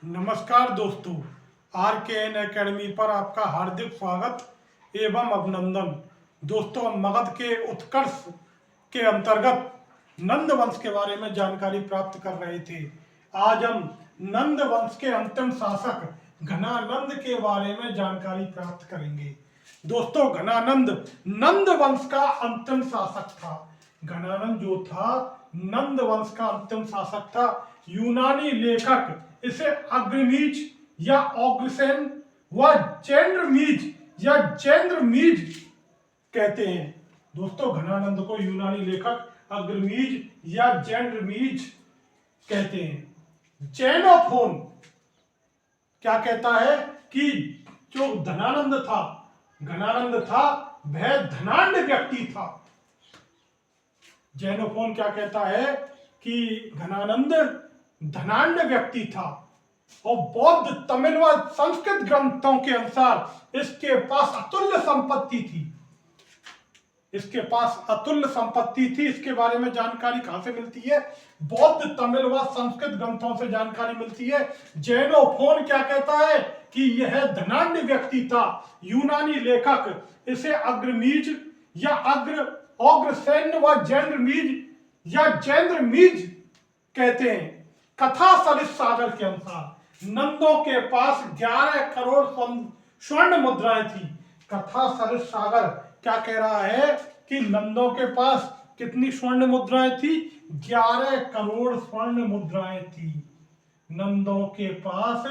नमस्कार दोस्तों, आर के एन अकेडमी पर आपका हार्दिक स्वागत एवं अभिनंदन। दोस्तों, हम मगध के उत्कर्ष के अंतर्गत नंद वंश के बारे में जानकारी प्राप्त कर रहे थे। आज हम नंद वंश के अंतिम शासक घनानंद के बारे में जानकारी प्राप्त करेंगे। दोस्तों, घनानंद नंद वंश का अंतिम शासक था। घनानंद जो था नंद वंश का अंतिम शासक था। यूनानी लेखक इसे अग्रमीज या ऑग्रसेन व चेंद्रमीज या चेंद्रमीज कहते हैं। दोस्तों, घनानंद को यूनानी लेखक अग्रमीज या चेंद्रमीज कहते हैं। जेनोफोन क्या कहता है कि जो घनानंद था वह धनाढ्य व्यक्ति था। जेनोफोन क्या कहता है कि घनानंद धनाढ्य व्यक्ति था और बौद्ध, तमिल व संस्कृत ग्रंथों के अनुसार इसके पास अतुल्य संपत्ति थी। इसके बारे में जानकारी कहां से मिलती है? बौद्ध, तमिल व संस्कृत ग्रंथों से जानकारी मिलती है। जेनोफोन क्या कहता है कि यह धनाढ्य व्यक्ति था। यूनानी लेखक इसे अग्रमीज या ऑग्रसेन व जेंद्रमीज या चेंद्रमीज कहते हैं। कथा सरित सागर के अनुसार नंदों के पास 11 करोड़ स्वर्ण मुद्राएं थी। कथा सरित सागर क्या कह रहा है कि नंदों के पास कितनी स्वर्ण मुद्राएं थी? 11 करोड़ स्वर्ण मुद्राएं थी। नंदों के पास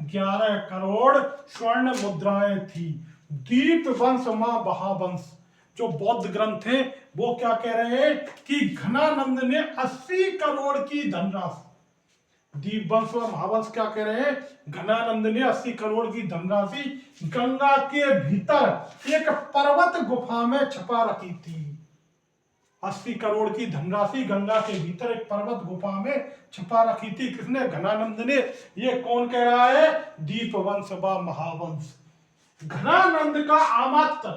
11 करोड़ स्वर्ण मुद्राएं थी। दीप वंश मां महावंश जो बौद्ध ग्रंथ है वो क्या कह रहे हैं कि घनानंद ने 80 करोड़ की धनराशि, दीपवंश व महावंश क्या कह रहे हैं? घनानंद ने 80 करोड़ की धनराशि गंगा के भीतर एक पर्वत गुफा में छुपा रखी थी। 80 करोड़ की धनराशि गंगा के भीतर एक पर्वत गुफा में छुपा रखी थी। किसने? घनानंद ने। ये कौन कह रहा है? दीपवंश व महावंश। घनानंद का आमात्य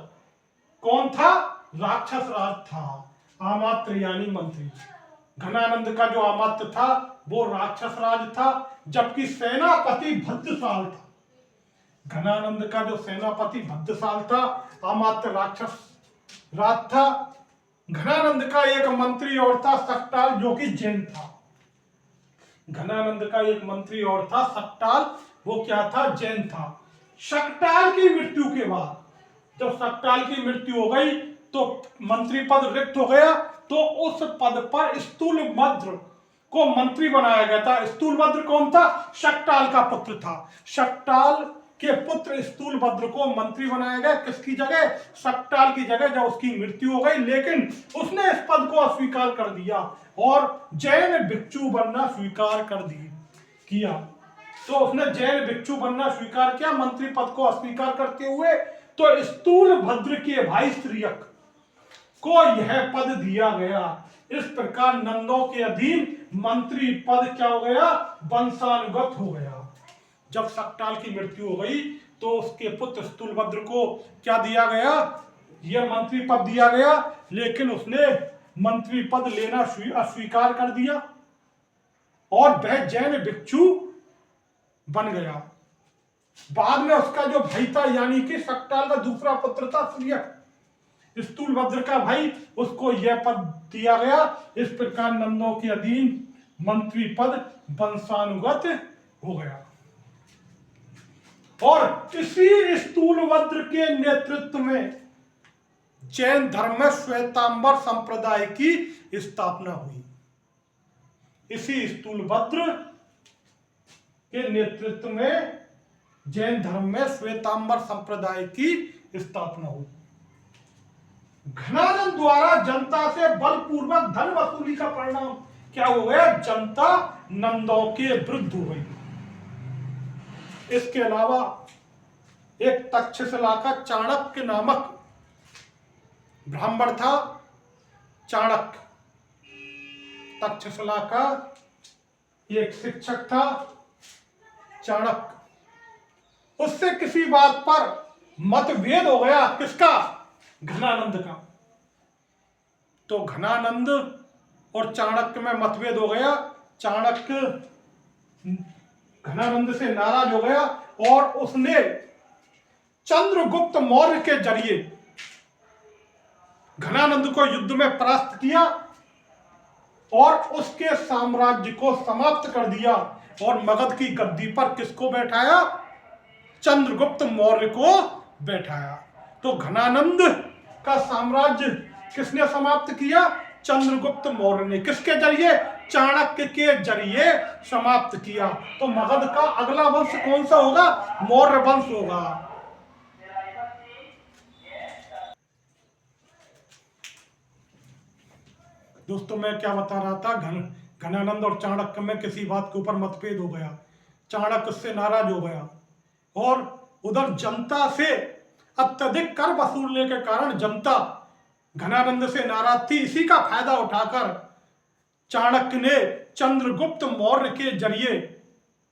कौन था? राक्षस राज था। आमात्य यानी मंत्री। घनानंद का जो आमात्य था वो राक्षस राज था, जबकि सेनापति भद्रसाल था। घनानंद का जो सेनापति भद्रसाल था, आमात्य राक्षस राज था। घनानंद का एक मंत्री और था सक्टाल, जो कि जैन था। घनानंद का एक मंत्री और था सक्टाल, वो क्या था? जैन था। सक्टाल की मृत्यु के बाद, जब सक्टाल की मृत्यु हो गई तो मंत्री पद रिक्त हो गया, तो उस पद पर स्थूलभद्र को मंत्री बनाया गया था। स्थूलभद्र कौन था? सक्टाल का पुत्र था। सक्टाल के पुत्र स्थूलभद्र को मंत्री बनाया गया। किसकी जगह? सक्टाल की जगह, जब उसकी मृत्यु हो गई। लेकिन उसने इस पद को अस्वीकार कर दिया और जैन भिक्षु बनना स्वीकार किया। तो उसने जैन भिक्षु बनना स्वीकार किया, मंत्री पद को अस्वीकार करते हुए। तो स्थूलभद्र के भाई श्रीयक को यह पद दिया गया। इस प्रकार नंदों के अधीन मंत्री पद क्या हो गया? वंशानुगत हो गया। जब सक्टाल की मृत्यु हो गई तो उसके पुत्र स्थूलभद्र को क्या दिया गया? यह मंत्री पद दिया गया, लेकिन उसने मंत्री पद लेना अस्वीकार कर दिया और वह जैन भिक्षु बन गया। बाद में उसका जो भाई था, यानी कि सक्टाल का दूसरा पुत्र था श्रीयक, स्थूलभद्र का भाई, उसको यह पद दिया गया। इस प्रकार नंदों के अधीन मंत्री पद वंशानुगत हो गया। और इसी स्थूलभद्र के नेतृत्व में जैन धर्म में श्वेतांबर संप्रदाय की स्थापना हुई। इसी स्थूलभद्र के नेतृत्व में जैन धर्म में श्वेतांबर संप्रदाय की स्थापना हुई। घनानंद द्वारा जनता से बलपूर्वक धन वसूली का परिणाम क्या हो गया? जनता नंदों के विरुद्ध हो गई। इसके अलावा एक तक्षशिला का चाणक्य नामक ब्राह्मण था। चाणक्य तक्षशिला का एक शिक्षक था, चाणक्य। उससे किसी बात पर मतभेद हो गया। किसका? घनानंद का। तो घनानंद और चाणक्य में मतभेद हो गया। चाणक्य घनानंद से नाराज हो गया और उसने चंद्रगुप्त मौर्य के जरिए घनानंद को युद्ध में परास्त किया और उसके साम्राज्य को समाप्त कर दिया और मगध की गद्दी पर किसको बैठाया? चंद्रगुप्त मौर्य को बैठाया। तो घनानंद का साम्राज्य किसने समाप्त किया? चंद्रगुप्त मौर्य ने। किसके जरिए? चाणक्य के जरिए समाप्त किया। तो मगध का अगला वंश कौन सा होगा? मौर्य वंश होगा। दोस्तों मैं क्या बता रहा था, घनानंद और चाणक्य में किसी बात के ऊपर मतभेद हो गया, चाणक्य उससे नाराज हो गया और उधर जनता से अत्यधिक कर वसूलने के कारण जनता घनानंद से नाराज थी। इसी का फायदा उठाकर चाणक्य ने चंद्रगुप्त मौर्य के जरिए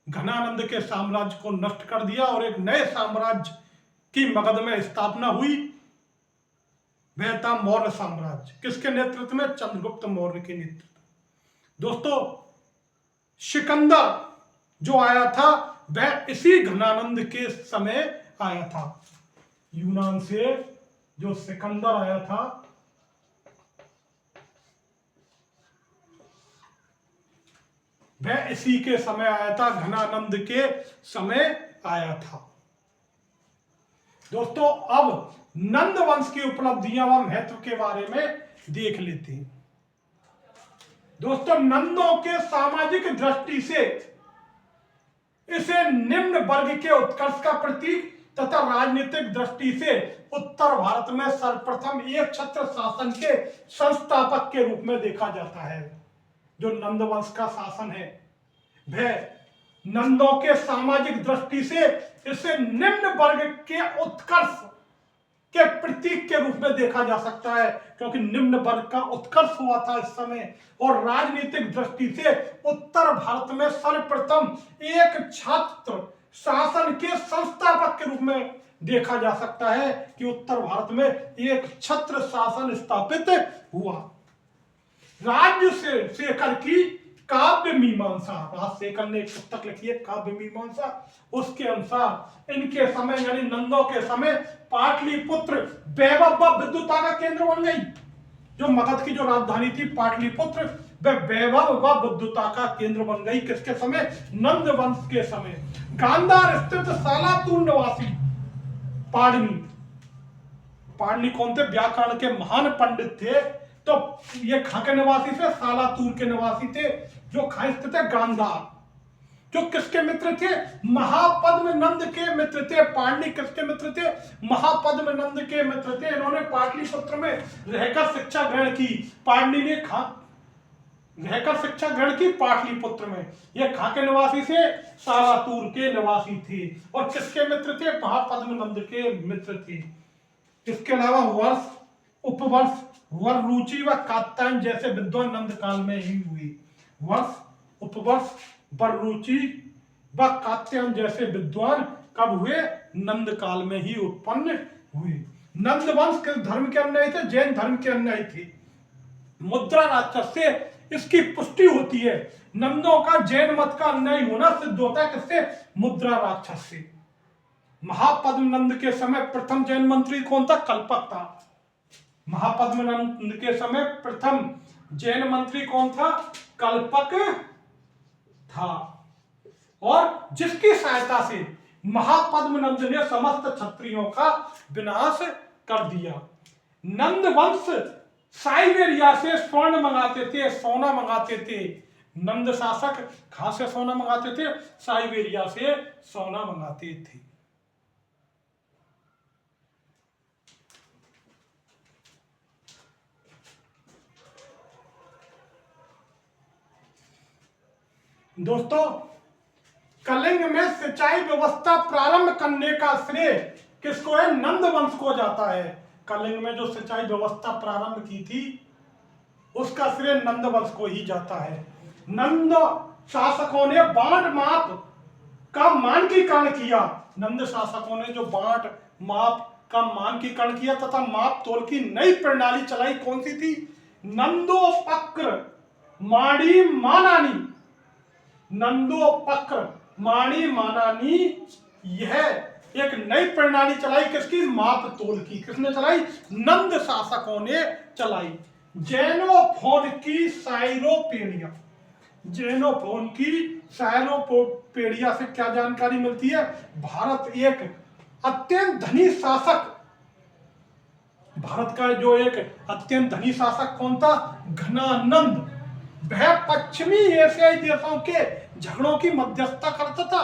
घनानंद के साम्राज्य को नष्ट कर दिया और एक नए साम्राज्य की मगध में स्थापना हुई। वह था मौर्य साम्राज्य। किसके नेतृत्व में? चंद्रगुप्त मौर्य के नेतृत्व। दोस्तों सिकंदर जो आया था वह इसी घनानंद के समय आया था। यूनान से जो सिकंदर आया था वह इसी के समय आया था, घनानंद के समय आया था। दोस्तों अब नंद वंश की उपलब्धियां व महत्व के बारे में देख लेते हैं। दोस्तों नंदों के सामाजिक दृष्टि से इसे निम्न वर्ग के उत्कर्ष का प्रतीक तथा राजनीतिक दृष्टि से उत्तर भारत में सर्वप्रथम एक छत्र शासन के संस्थापक के रूप में देखा जाता है। जो नंद वंश का शासन है वह नंदों के सामाजिक दृष्टि से इसे निम्न वर्ग के उत्कर्ष के प्रतीक के रूप में देखा जा सकता है, क्योंकि निम्न वर्ग का उत्कर्ष हुआ था इस समय। और राजनीतिक दृष्टि से उत्तर भारत में सर्वप्रथम एक छत्र शासन के संस्थापक के रूप में देखा जा सकता है कि उत्तर भारत में एक छत्र शासन स्थापित हुआ। राज्य से शेखर की काव्य मीमांसा, राजशेखर ने एक पुस्तक लिखी है काव्य मीमांसा, उसके अनुसार इनके समय यानी नंदों के समय पाटलिपुत्र वैभव व विद्युता का केंद्र बन गई। जो मगध की जो राजधानी थी पाटलिपुत्र वह वैभव व विद्युता का केंद्र बन गई। किसके समय? नंद वंश के समय। गांधार स्थित सालातूर निवासी पाणिनि, पाणिनि कौन थे? व्याकरण के महान पंडित थे। तो ये कहां के निवासी थे? सालातूर के निवासी थे, जो कहां स्थित है? गांधार। जो किसके मित्र थे? महापद्म नंद के मित्र थे। पाणिनि किसके मित्र थे? महापद्म नंद के मित्र थे। इन्होंने पाटलिपुत्र में रहकर शिक्षा ग्रहण की। पाणिनि ने रहकर शिक्षा ग्रहण की पाटलिपुत्र में। ये कहां के निवासी थे? सालातूर के निवासी थे। और किसके मित्र थे? महापद्म नंद के मित्र थे। इसके अलावा वर्ष, उपवर्ष, वर रुचि व कात्यायन जैसे विद्वान नंद काल में ही हुए। वर्ष, उपवर्ष, वर रुचि व कात्यायन जैसे विद्वान कब हुए? नंद काल में ही उत्पन्न हुए। नंद वंश किस धर्म के अनुयायी थे? जैन धर्म के अनुयायी थे। मुद्रा राक्षस से इसकी पुष्टि होती है। नंदों का जैन मत का अनुयायी होना सिद्ध होता है किससे? मुद्रा राक्षस से। महापद्म नंद के समय प्रथम जैन मंत्री कौन था? कल्पक था। महापद्म नंद के समय प्रथम जैन मंत्री कौन था? कल्पक था। और जिसकी सहायता से महापद्म नंद ने समस्त क्षत्रियों का विनाश कर दिया। नंद वंश साइबेरिया से स्वर्ण मंगाते थे, सोना मंगाते थे। नंद शासक कहां से सोना मंगाते थे? साइबेरिया से सोना मंगाते थे। दोस्तों कलिंग में सिंचाई व्यवस्था प्रारंभ करने का श्रेय किसको है? नंद वंश को जाता है। कलिंग में जो सिंचाई व्यवस्था प्रारंभ की थी उसका श्रेय नंद वंश को ही जाता है। नंद शासकों ने बांट माप का मानकीकरण किया। नंद शासकों ने जो बांट माप का मानकीकरण किया तथा माप तोल की नई प्रणाली चलाई। कौन सी थी? नंदोपक्र माणी मानानी। नंदोपक्र माणी मानानी, यह एक नई प्रणाली चलाई। किसकी? माप तोल की। किसने चलाई? नंद शासकों ने चलाई। जेनोफोन की साइरोपेडिया, जेनोफोन की साइरोपेडिया से क्या जानकारी मिलती है? भारत एक अत्यंत धनी शासक, भारत का जो एक अत्यंत धनी शासक कौन था? घनानंद। वह पश्चिमी एशियाई देशों के झगड़ों की मध्यस्थता करता था।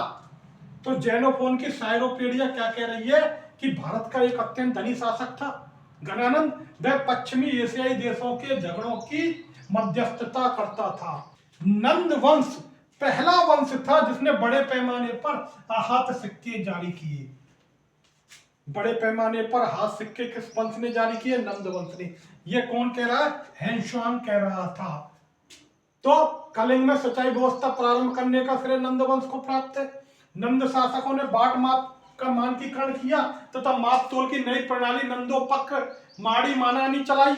तो जेनोफोन की साइरोपेडिया क्या कह रही है कि भारत का एक अत्यंत धनी शासक था घनानंद, वह पश्चिमी एशियाई देशों के झगड़ों की मध्यस्थता करता था। नंद वंश पहला वंश था जिसने बड़े पैमाने पर हाथ सिक्के जारी किए। बड़े पैमाने पर हाथ सिक्के किस वंश ने जारी किए? नंद वंश ने। यह कौन कह रहा है? हेनशुआंग कह रहा था। तो कलिंग में सिंचाई व्यवस्था प्रारंभ करने का श्रेय नंद वंश को प्राप्त है। नंद शासकों ने बाट माप का मानकीकरण किया तथा माप तोल की नई प्रणाली नंदोपक्र माड़ी मानानी चलाई।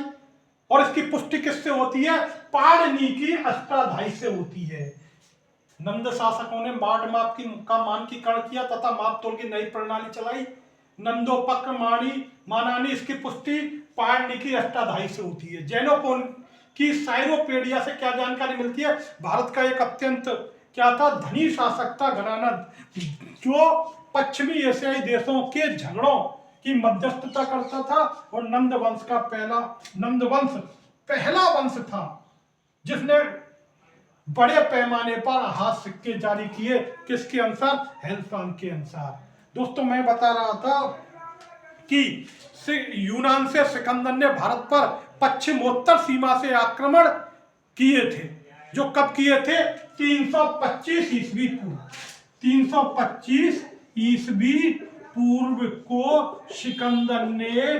और इसकी पुष्टि किससे होती है? पाणिनि की अष्टाध्यायी से होती है। नंद शासकों ने बाट माप का मानकीकरण किया तथा माप तोल की नई प्रणाली चलाई। नंदोपक्र माड़ी मानानी, इसकी पुष्टि पाणिनि की अष्टाध्यायी से होती है। जेनोफोन की साइरोपेडिया से क्या जानकारी मिलती है? भारत का एक अत्यंत क्या था? धनी शासक था घनानंद, जो पश्चिमी एशियाई देशों के झगड़ों की मध्यस्थता करता था। और नंद वंश पहला वंश था जिसने बड़े पैमाने पर हाथ सिक्के जारी किए। किसके अनुसार? हेनशुआंग के अनुसार। दोस्तों मैं बता रहा था कि यूनान से सिकंदर ने भारत पर पश्चिमोत्तर सीमा से आक्रमण किए थे। जो कब किए थे? 325 ईस्वी पूर्व। 325 ईस्वी पूर्व को सिकंदर ने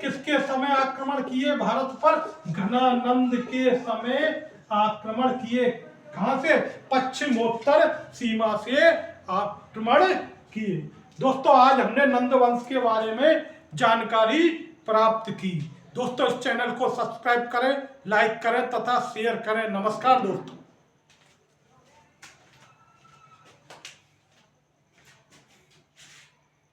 किसके समय आक्रमण किए भारत पर? घनानंद के समय आक्रमण किए। कहां से? पश्चिमोत्तर सीमा से आक्रमण किए। दोस्तों आज हमने नंद वंश के बारे में जानकारी प्राप्त की। दोस्तों इस चैनल को सब्सक्राइब करें, लाइक करें तथा शेयर करें। नमस्कार दोस्तों।